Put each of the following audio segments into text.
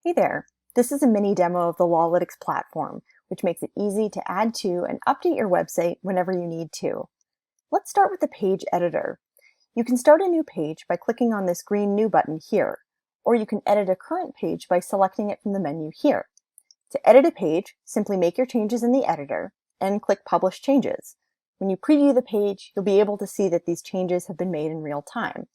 Hey there! This is a mini demo of the LawLytics platform, which makes it easy to add to and update your website whenever you need to. Let's start with the page editor. You can start a new page by clicking on this green New button here, or you can edit a current page by selecting it from the menu here. To edit a page, simply make your changes in the editor and click Publish Changes. When you preview the page, you'll be able to see that these changes have been made in real time.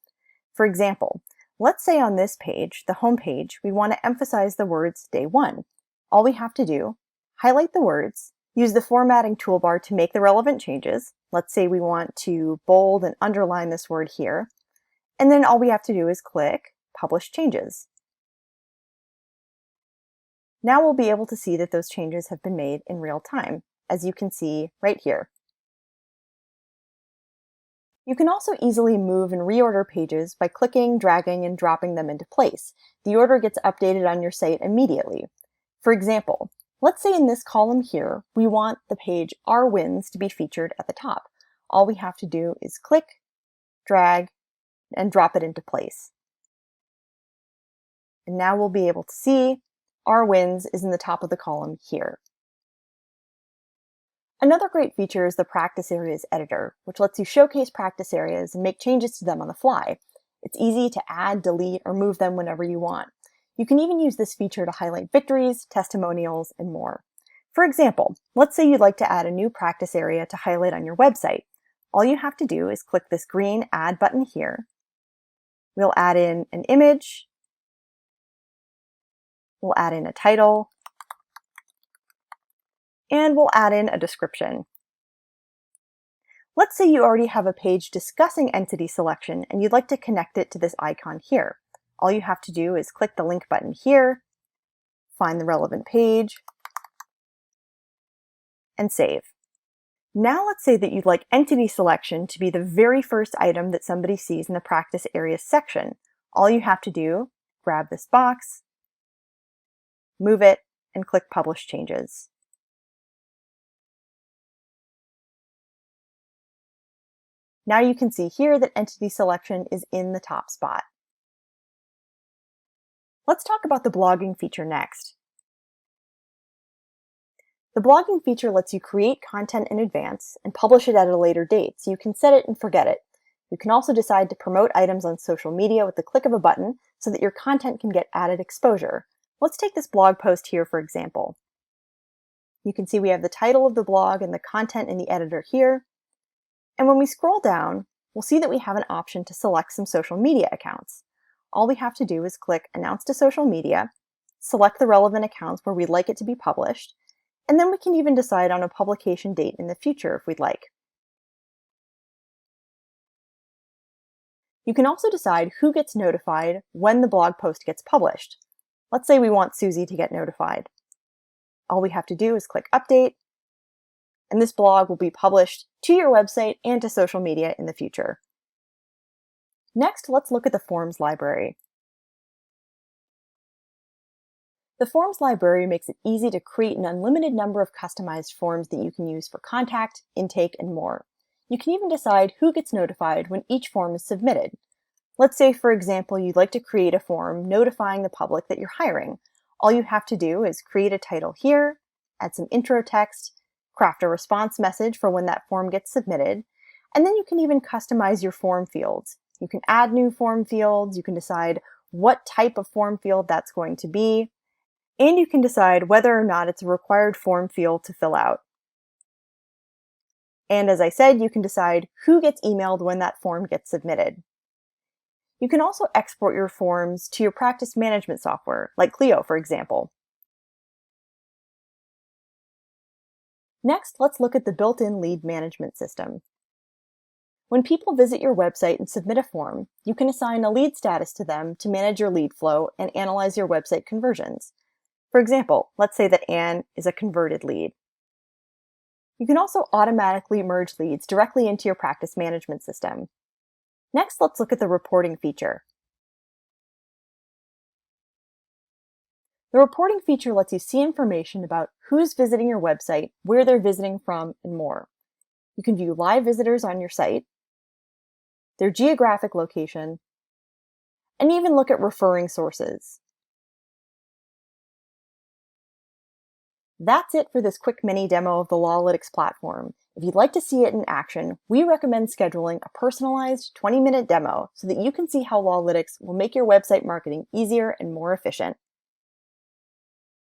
For example, let's say on this page, the home page, we want to emphasize the words Day 1. All we have to do, highlight the words, use the formatting toolbar to make the relevant changes. Let's say we want to bold and underline this word here. And then all we have to do is click Publish Changes. Now we'll be able to see that those changes have been made in real time, as you can see right here. You can also easily move and reorder pages by clicking, dragging, and dropping them into place. The order gets updated on your site immediately. For example, let's say in this column here, we want the page Our Wins to be featured at the top. All we have to do is click, drag, and drop it into place. And now we'll be able to see Our Wins is in the top of the column here. Another great feature is the Practice Areas editor, which lets you showcase practice areas and make changes to them on the fly. It's easy to add, delete, or move them whenever you want. You can even use this feature to highlight victories, testimonials, and more. For example, let's say you'd like to add a new practice area to highlight on your website. All you have to do is click this green Add button here. We'll add in an image. We'll add in a title. And we'll add in a description. Let's say you already have a page discussing entity selection and you'd like to connect it to this icon here. All you have to do is click the link button here, find the relevant page, and save. Now let's say that you'd like entity selection to be the very first item that somebody sees in the practice areas section. All you have to do, grab this box, move it, and click Publish Changes. Now you can see here that entity selection is in the top spot. Let's talk about the blogging feature next. The blogging feature lets you create content in advance and publish it at a later date, so you can set it and forget it. You can also decide to promote items on social media with the click of a button so that your content can get added exposure. Let's take this blog post here, for example. You can see we have the title of the blog and the content in the editor here. And when we scroll down, we'll see that we have an option to select some social media accounts. All we have to do is click Announce to Social Media, select the relevant accounts where we'd like it to be published, and then we can even decide on a publication date in the future if we'd like. You can also decide who gets notified when the blog post gets published. Let's say we want Susie to get notified. All we have to do is click Update, and this blog will be published to your website and to social media in the future. Next, let's look at the Forms library. The Forms library makes it easy to create an unlimited number of customized forms that you can use for contact, intake, and more. You can even decide who gets notified when each form is submitted. Let's say, for example, you'd like to create a form notifying the public that you're hiring. All you have to do is create a title here, add some intro text, craft a response message for when that form gets submitted, and then you can even customize your form fields. You can add new form fields, you can decide what type of form field that's going to be, and you can decide whether or not it's a required form field to fill out. And as I said, you can decide who gets emailed when that form gets submitted. You can also export your forms to your practice management software, like Clio, for example. Next, let's look at the built-in lead management system. When people visit your website and submit a form, you can assign a lead status to them to manage your lead flow and analyze your website conversions. For example, let's say that Anne is a converted lead. You can also automatically merge leads directly into your practice management system. Next, let's look at the reporting feature. The reporting feature lets you see information about who's visiting your website, where they're visiting from, and more. You can view live visitors on your site, their geographic location, and even look at referring sources. That's it for this quick mini demo of the LawLytics platform. If you'd like to see it in action, we recommend scheduling a personalized 20-minute demo so that you can see how LawLytics will make your website marketing easier and more efficient.